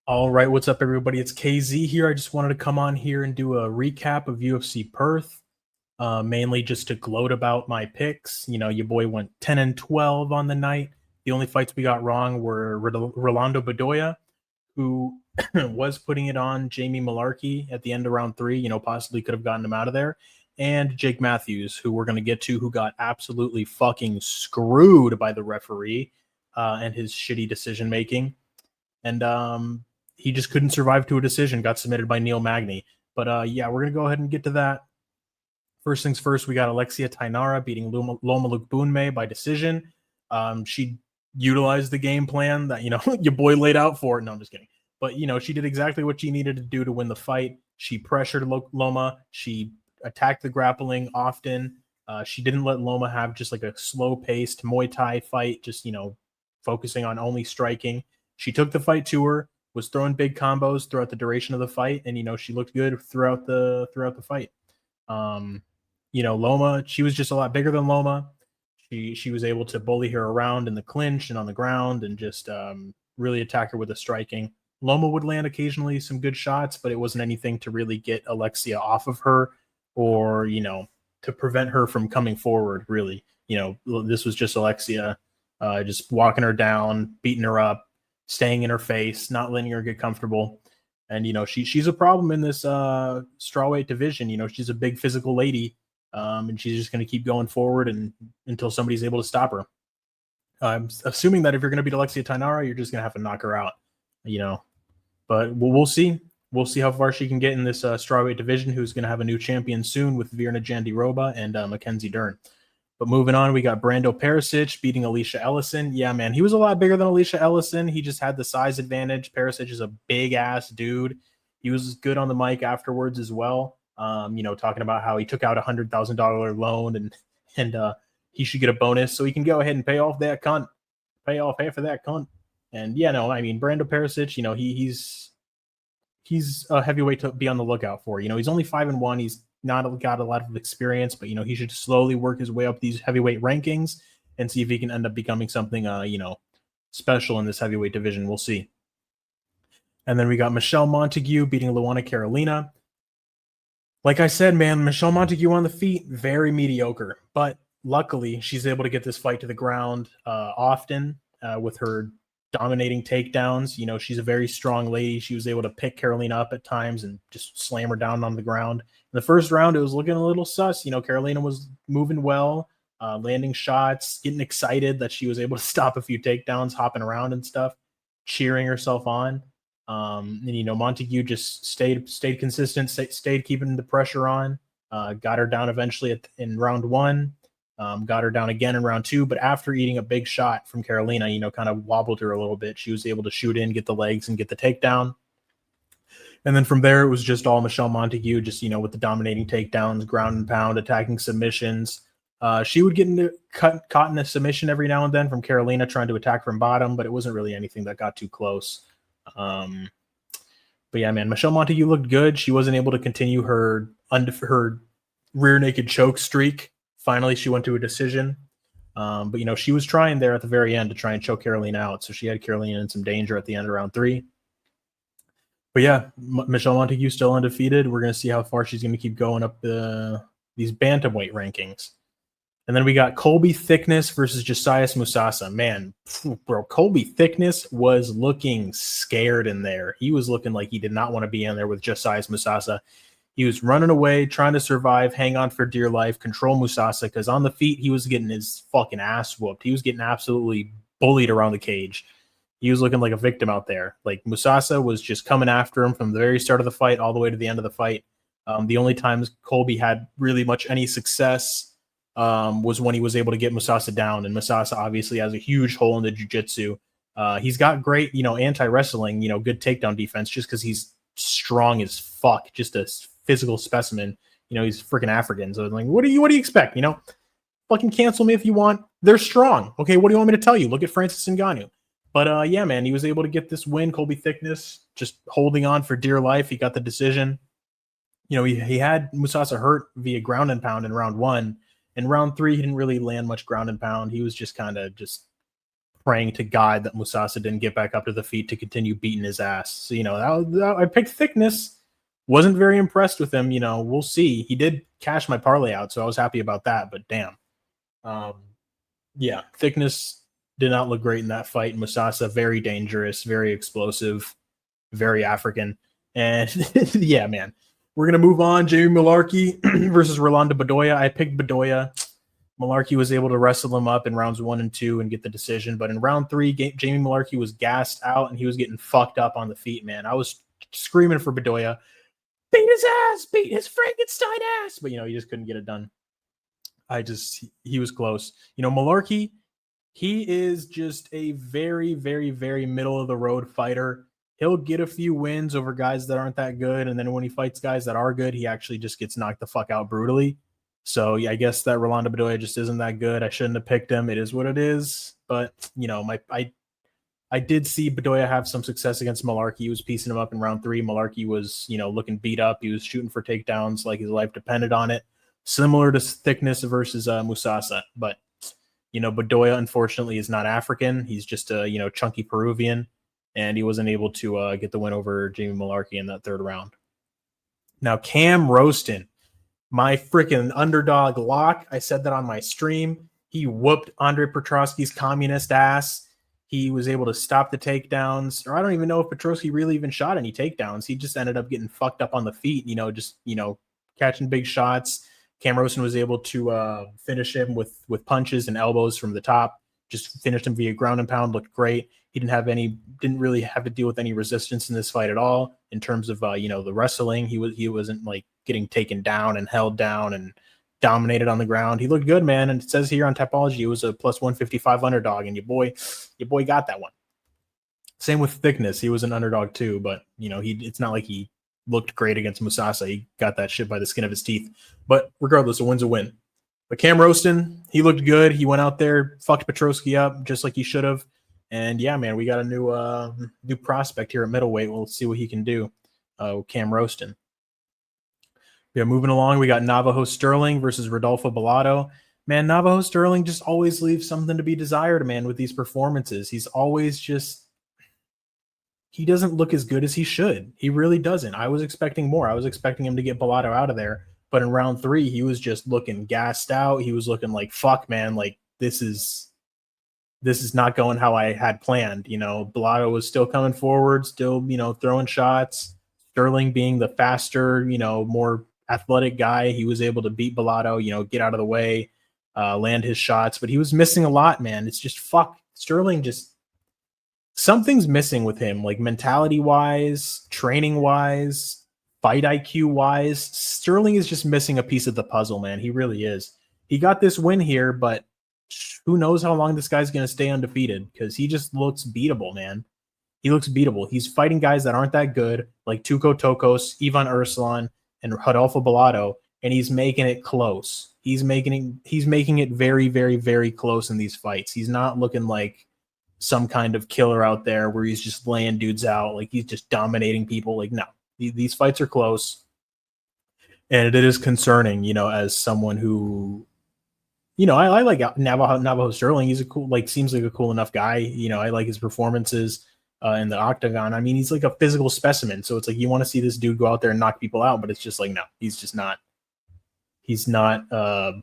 All right, what's up, everybody? It's KZ here. I just wanted to come on here and do a recap of UFC Perth, mainly just to gloat about my picks. You know, your boy went 10 and 12 on the night. The only fights we got wrong were Rolando Bedoya, who was putting it on Jamie Malarkey at the end of round three. You know, possibly could have gotten him out of there, and Jake Matthews, who we're going to get to, who got absolutely fucking screwed by the referee and his shitty decision making. And he just couldn't survive to a decision. Got submitted by Neil Magny. But yeah, we're gonna go ahead and get to that. First things first, we got Alexia Tainara beating Loma Lukbunme by decision. She utilized the game plan that your boy laid out for it. No, I'm just kidding. But she did exactly what she needed to do to win the fight. She pressured Loma. She attacked the grappling often. She didn't let Loma have just like a slow-paced Muay Thai fight, just focusing on only striking. She took the fight to her, was throwing big combos throughout the duration of the fight, and she looked good throughout the fight. Loma, she was just a lot bigger than Loma. She was able to bully her around in the clinch and on the ground and just really attack her with the striking. Loma would land occasionally some good shots, but it wasn't anything to really get Alexia off of her or, to prevent her from coming forward, really. This was just Alexia just walking her down, beating her up, staying in her face, not letting her get comfortable. And she's a problem in this strawweight division. She's a big physical lady, and she's just going to keep going forward and until somebody's able to stop her. I'm assuming that if you're going to beat Alexia Tainara, you're just going to have to knock her out. But we'll see. We'll see how far she can get in this strawweight division. Who's going to have a new champion soon with Virna Jandiroba and Mackenzie Dern. But moving on, we got Brando Perisic beating Alicia Ellison. Yeah, man, he was a lot bigger than Alicia Ellison. He just had the size advantage. Perisic is a big-ass dude. He was good on the mic afterwards as well, talking about how he took out a $100,000 loan and he should get a bonus so he can go ahead and pay off that cunt. Pay for that cunt. And, yeah, no, I mean, Brando Perisic, he's a heavyweight to be on the lookout for. He's only 5-1. He's not got a lot of experience, but he should slowly work his way up these heavyweight rankings and see if he can end up becoming something special in this heavyweight division. We'll see. And then we got Michelle Montague beating Luana Carolina. Like I said, man, Michelle Montague on the feet, very mediocre, but luckily she's able to get this fight to the ground often with her dominating takedowns. She's a very strong lady. She was able to pick Carolina up at times and just slam her down on the ground. In the first round, it was looking a little sus. Carolina was moving well, landing shots, getting excited that she was able to stop a few takedowns, hopping around and stuff, cheering herself on. And Montague just stayed consistent, stayed keeping the pressure on, got her down eventually in round one. Got her down again in round two, but after eating a big shot from Carolina, kind of wobbled her a little bit. She was able to shoot in, get the legs, and get the takedown. And then from there, it was just all Michelle Montague, just, with the dominating takedowns, ground and pound, attacking submissions. She would get caught in a submission every now and then from Carolina trying to attack from bottom, but it wasn't really anything that got too close. But yeah, man, Michelle Montague looked good. She wasn't able to continue her rear naked choke streak. Finally, she went to a decision. But, she was trying there at the very end to try and choke Carolina out. So she had Carolina in some danger at the end of round three. But yeah, Michelle Montague still undefeated. We're going to see how far she's going to keep going up these bantamweight rankings. And then we got Colby Thickness versus Josias Musasa. Man, bro, Colby Thickness was looking scared in there. He was looking like he did not want to be in there with Josias Musasa. He was running away, trying to survive, hang on for dear life, control Musasa, because on the feet, he was getting his fucking ass whooped. He was getting absolutely bullied around the cage. He was looking like a victim out there. Like, Musasa was just coming after him from the very start of the fight all the way to the end of the fight. The only times Colby had really much any success was when he was able to get Musasa down, and Musasa obviously has a huge hole in the jiu-jitsu. He's got great, anti-wrestling, good takedown defense just because he's strong as fuck, just a physical specimen. He's freaking African. So like, what do you expect? Fucking cancel me if you want. They're strong. Okay, what do you want me to tell you? Look at Francis Ngannou. But yeah, man, he was able to get this win. Colby Thickness just holding on for dear life. He got the decision. He had Musasa hurt via ground and pound in round one. In round three, he didn't really land much ground and pound. He was just kind of just praying to God that Musasa didn't get back up to the feet to continue beating his ass. So, I picked thickness. Wasn't very impressed with him. We'll see. He did cash my parlay out, so I was happy about that. But damn, yeah, thickness did not look great in that fight. Musasa, very dangerous, very explosive, very African. And yeah, man, we're going to move on. Jamie Malarkey versus Rolando Bedoya. I picked Bedoya. Malarkey was able to wrestle him up in rounds 1 and 2 and get the decision. But in round 3, Jamie Malarkey was gassed out and he was getting fucked up on the feet, man. I was screaming for Bedoya. Beat his ass, beat his Frankenstein ass. But, he just couldn't get it done. He was close. Malarkey, he is just a very, very, very middle of the road fighter. He'll get a few wins over guys that aren't that good. And then when he fights guys that are good, he actually just gets knocked the fuck out brutally. So yeah, I guess that Rolando Bedoya just isn't that good. I shouldn't have picked him. It is what it is. But, I did see Bedoya have some success against Malarkey. He was piecing him up in round 3. Malarkey was, looking beat up. He was shooting for takedowns like his life depended on it. Similar to thickness versus Musasa. But, Bedoya, unfortunately, is not African. He's just a, chunky Peruvian. And he wasn't able to get the win over Jamie Malarkey in that 3rd round. Now, Cam Roston, my freaking underdog lock. I said that on my stream. He whooped Andre Petrosky's communist ass. He was able to stop the takedowns. Or I don't even know if Petrosky really even shot any takedowns. He just ended up getting fucked up on the feet, catching big shots. Cam Roston was able to finish him with punches and elbows from the top. Just finished him via ground and pound. Looked great. He didn't really have to deal with any resistance in this fight at all in terms of the wrestling. He wasn't like getting taken down and held down and dominated on the ground. He looked good, man. And it says here on Tapology it was a plus 155 underdog, and your boy got that one. Same with thickness. He was an underdog too, but it's not like he looked great against Musasa. He got that shit by the skin of his teeth. But regardless, a win's a win. But Cam Roston, he looked good. He went out there, fucked Petrosky up just like he should have. And yeah, man, we got a new prospect here at middleweight. We'll see what he can do. Cam Roston. Yeah, moving along, we got Navajo Sterling versus Rodolfo Bellato. Man, Navajo Sterling just always leaves something to be desired, man, with these performances. He's always he doesn't look as good as he should. He really doesn't. I was expecting more. I was expecting him to get Bellato out of there. But in round 3, he was just looking gassed out. He was looking like, fuck, man, like this is not going how I had planned. Bellato was still coming forward, still, throwing shots. Sterling being the faster, more athletic guy, he was able to beat Bellato, get out of the way, land his shots, but he was missing a lot, man. It's just Sterling something's missing with him, like mentality wise, training wise, fight IQ wise. Sterling is just missing a piece of the puzzle, man. He really is. He got this win here, but who knows how long this guy's going to stay undefeated, because he just looks beatable, man. He looks beatable. He's fighting guys that aren't that good, like Tuco Tokos, Ivan Ursulan, and Rodolfo Bellato, and he's making it close. He's making it very, very, very close in these fights. He's not looking like some kind of killer out there where he's just laying dudes out, like he's just dominating people. Like, no, these fights are close, and it is concerning, as someone who, I like Navajo Sterling. He's seems like a cool enough guy. I like his performances in the octagon. I mean, he's like a physical specimen. So it's like, you want to see this dude go out there and knock people out, but it's just like, no, he's not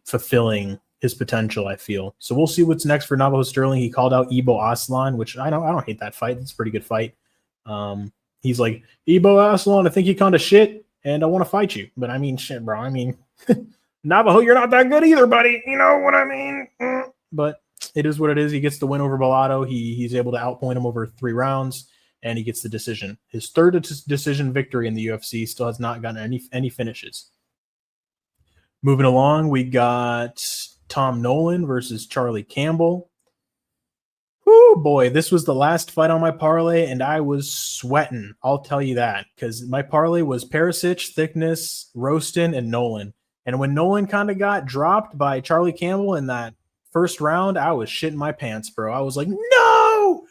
fulfilling his potential, I feel. So we'll see what's next for Navajo Sterling. He called out Ibo Aslan, which I don't hate that fight. It's a pretty good fight. He's like, Ibo Aslan, I think you kind of shit and I want to fight you. But I mean, shit, bro. I mean, Navajo, you're not that good either, buddy. You know what I mean? But it is what it is. He gets the win over Bellato. He's able to outpoint him over 3 rounds, and he gets the decision. His 3rd decision victory in the UFC. Still has not gotten any finishes. Moving along, we got Tom Nolan versus Charlie Campbell. Whoo, boy, this was the last fight on my parlay, and I was sweating. I'll tell you that, because my parlay was Perisic, Thickness, Roston, and Nolan. And when Nolan kind of got dropped by Charlie Campbell in that 1st round, I was shitting my pants, bro. I was like, no!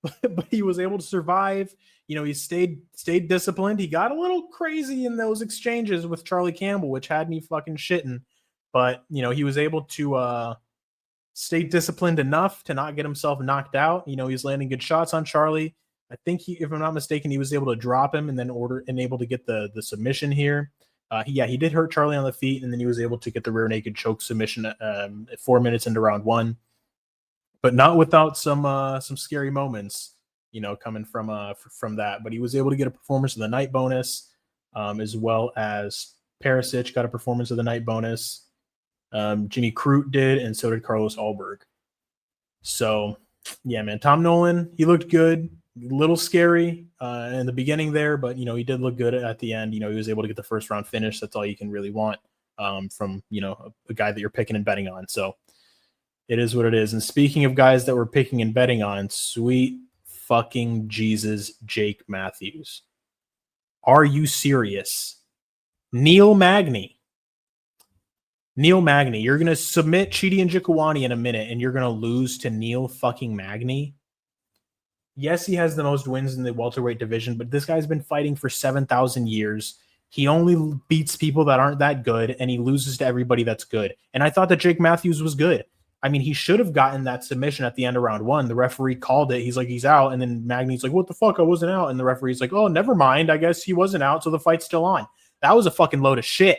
But he was able to survive. He stayed disciplined. He got a little crazy in those exchanges with Charlie Campbell, which had me fucking shitting. But, he was able to stayed disciplined enough to not get himself knocked out. You know, he's landing good shots on Charlie. I think if I'm not mistaken, he was able to drop him and then able to get the submission here. He did hurt Charlie on the feet, and then he was able to get the rear naked choke submission 4 minutes into round 1, but not without some scary moments, you know, coming from that. But he was able to get a performance of the night bonus, as well as Perisic got a performance of the night bonus. Jimmy Crute did, and so did Carlos Ulberg. So, yeah, man, Tom Nolan, he looked good. A little scary in the beginning there, but, you know, he did look good at the end. You know, he was able to get the first round finish. That's all you can really want from, you know, a guy that you're picking and betting on. So it is what it is. And speaking of guys that we're picking and betting on, sweet fucking Jesus, Jake Matthews. Are you serious? Neil Magny, you're going to submit Chidi and Njokuani in a minute, and you're going to lose to Neil fucking Magny? Yes, he has the most wins in the welterweight division, but this guy's been fighting for 7,000 years. He only beats people that aren't that good, and he loses to everybody that's good. And I thought that Jake Matthews was good. I mean, he should have gotten that submission at the end of round 1. The referee called it. He's like, he's out. And then Magny's like, what the fuck? I wasn't out. And the referee's like, oh, never mind. I guess he wasn't out, so the fight's still on. That was a fucking load of shit.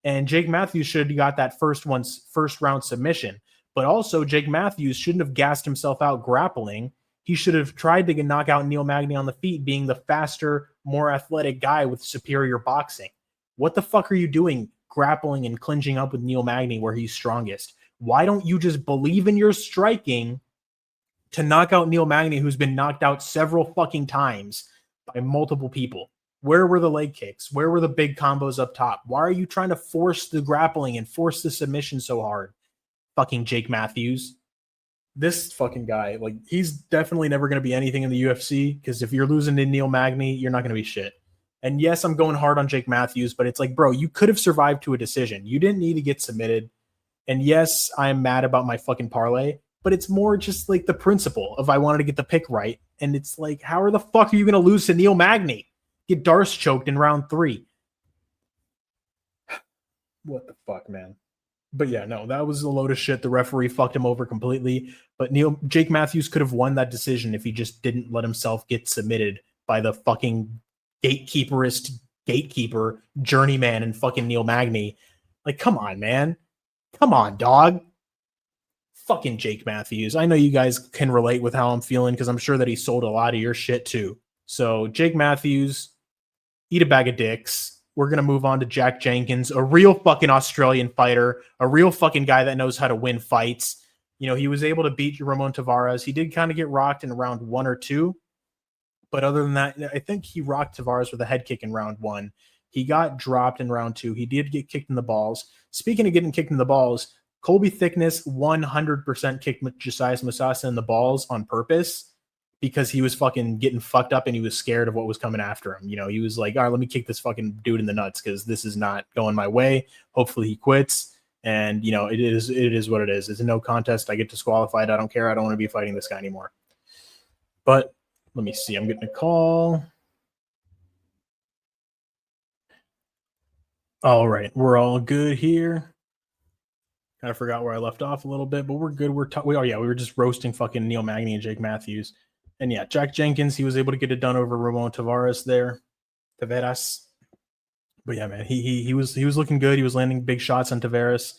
And Jake Matthews should have got that first round submission. But also, Jake Matthews shouldn't have gassed himself out grappling. He should have tried to knock out Neil Magny on the feet, being the faster, more athletic guy with superior boxing. What the fuck are you doing grappling and clinching up with Neil Magny where he's strongest? Why don't you just believe in your striking to knock out Neil Magny, who's been knocked out several fucking times by multiple people? Where were the leg kicks? Where were the big combos up top? Why are you trying to force the grappling and force the submission so hard? Fucking Jake Matthews. This fucking guy, like, he's definitely never going to be anything in the UFC, because if you're losing to Neil Magny, you're not going to be shit. And yes, I'm going hard on Jake Matthews, but it's like, bro, you could have survived to a decision. You didn't need to get submitted. And yes, I'm mad about my fucking parlay, but it's more just like the principle of I wanted to get the pick right. And it's like, how the fuck are you going to lose to Neil Magny? Get Darce choked in round 3. What the fuck, man? But yeah, no, that was a load of shit. The referee fucked him over completely. But Jake Matthews could have won that decision if he just didn't let himself get submitted by the fucking gatekeeper, journeyman, and fucking Neil Magny. Like, come on, man. Come on, dog. Fucking Jake Matthews. I know you guys can relate with how I'm feeling, because I'm sure that he sold a lot of your shit too. So, Jake Matthews, eat a bag of dicks. We're going to move on to Jack Jenkins, a real fucking Australian fighter, a real fucking guy that knows how to win fights. You know, he was able to beat Ramon Tavares. He did kind of get rocked in round 1 or 2. But other than that, I think he rocked Tavares with a head kick in round 1. He got dropped in round 2. He did get kicked in the balls. Speaking of getting kicked in the balls, Colby Thickness 100% kicked Josias Musasa in the balls on purpose, because he was fucking getting fucked up and he was scared of what was coming after him. You know, he was like, all right, let me kick this fucking dude in the nuts, because this is not going my way. Hopefully he quits. And, you know, it is what it is. It's a no contest. I get disqualified. I don't care. I don't want to be fighting this guy anymore. But let me see. I'm getting a call. All right. We're all good here. Kind of forgot where I left off a little bit, but we're good. We were just roasting fucking Neil Magny and Jake Matthews. And yeah, Jack Jenkins, he was able to get it done over Ramon Tavares there. Tavares. But yeah, man, he was looking good. He was landing big shots on Tavares.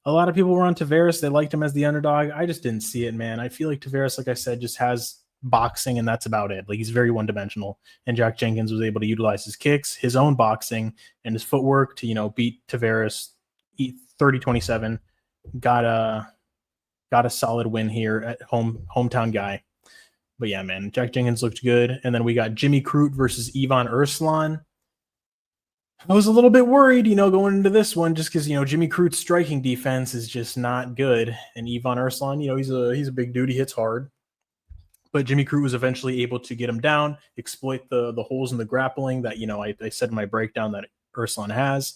A lot of people were on Tavares. They liked him as the underdog. I just didn't see it, man. I feel like Tavares, like I said, just has boxing, and that's about it. Like, he's very one-dimensional. And Jack Jenkins was able to utilize his kicks, his own boxing, and his footwork to, you know, beat Tavares 30-27. Got a solid win here at hometown guy. But yeah, man, Jack Jenkins looked good. And then we got Jimmy Crute versus Ivan Arslan. I was a little bit worried, you know, going into this one, just because, you know, Jimmy Crute's striking defense is just not good. And Ivan Arslan, you know, he's a big dude. He hits hard. But Jimmy Crute was eventually able to get him down, exploit the holes in the grappling that, you know, I said in my breakdown that Arslan has.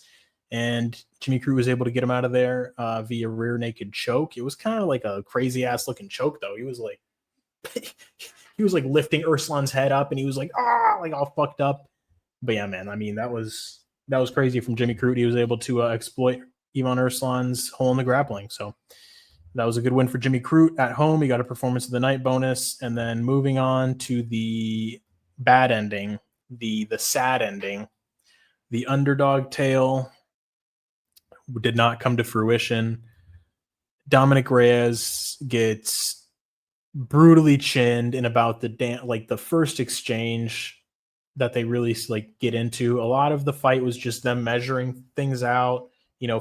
And Jimmy Crute was able to get him out of there via rear naked choke. It was kind of like a crazy ass looking choke, though. He was like lifting Arslan's head up, and he was like, like all fucked up. But yeah, man, I mean, that was crazy from Jimmy Crute. He was able to exploit Ivan Arslan's hole in the grappling. So That was a good win for Jimmy Crute at home. He got a performance of the night bonus. And then moving on to the bad ending, the sad ending, the underdog tale did not come to fruition. Dominic Reyes gets brutally chinned in about the first exchange that they really like get into. A lot of the fight was just them measuring things out,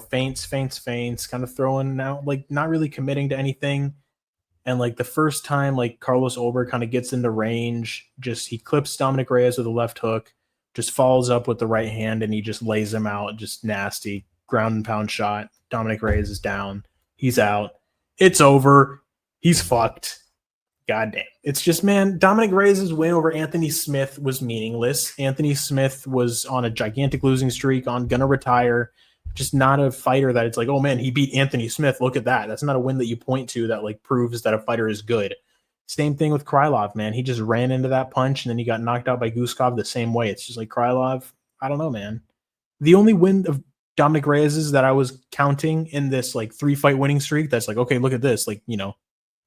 feints, kind of throwing out, like not really committing to anything. And like the first time, like Carlos Ulberg kind of gets into range, just he clips Dominic Reyes with a left hook, just follows up with the right hand, and he just lays him out, just nasty ground and pound shot. Dominic Reyes is down. He's out. It's over. He's fucked. God damn. It's just, man, Dominic Reyes' win over Anthony Smith was meaningless. Anthony Smith was on a gigantic losing streak, gonna retire. Just not a fighter that it's like, oh man, he beat Anthony Smith. Look at that. That's not a win that you point to that like proves that a fighter is good. Same thing with Krylov, man. He just ran into that punch and then he got knocked out by Guskov the same way. It's just like Krylov, I don't know, man. The only win of Dominic Reyes' that I was counting in this like 3-fight winning streak that's like, okay, look at this. Like,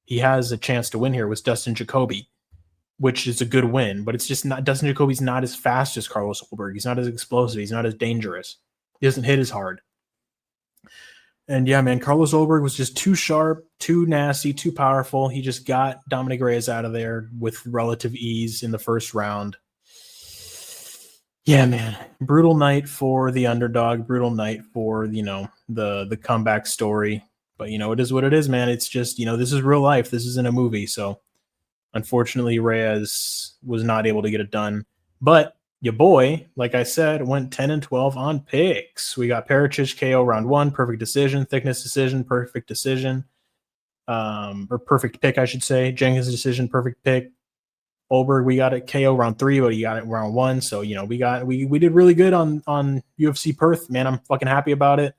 he has a chance to win here was Dustin Jacoby, which is a good win, but it's just not, Dustin Jacoby's not as fast as Carlos Ulberg. He's not as explosive. He's not as dangerous. He doesn't hit as hard. And yeah, man, Carlos Ulberg was just too sharp, too nasty, too powerful. He just got Dominic Reyes out of there with relative ease in the first round. Yeah, man, brutal night for the underdog, brutal night for, the comeback story. But, it is what it is, man. It's just, this is real life. This isn't a movie. So, unfortunately, Reyes was not able to get it done. But your boy, like I said, went 10-12 on picks. We got Perisic KO round 1, perfect decision, thickness decision, perfect decision. Or perfect pick, I should say. Jenkins decision, perfect pick. Ulberg, we got it KO round 3, but he got it round 1. So, we did really good on UFC Perth. Man, I'm fucking happy about it.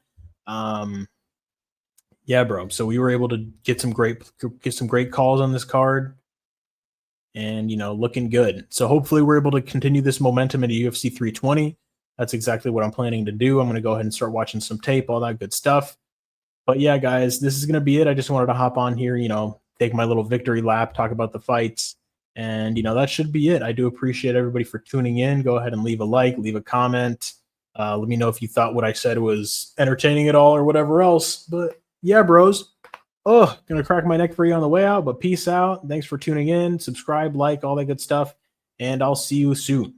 Yeah, bro. So we were able to get some great calls on this card, and looking good. So hopefully we're able to continue this momentum into UFC 320. That's exactly what I'm planning to do. I'm going to go ahead and start watching some tape, all that good stuff. But yeah, guys, this is going to be it. I just wanted to hop on here, take my little victory lap, talk about the fights, and that should be it. I do appreciate everybody for tuning in. Go ahead and leave a like, leave a comment. Let me know if you thought what I said was entertaining at all or whatever else. But yeah, bros. Gonna crack my neck for you on the way out, but peace out. Thanks for tuning in. Subscribe, like, all that good stuff, and I'll see you soon.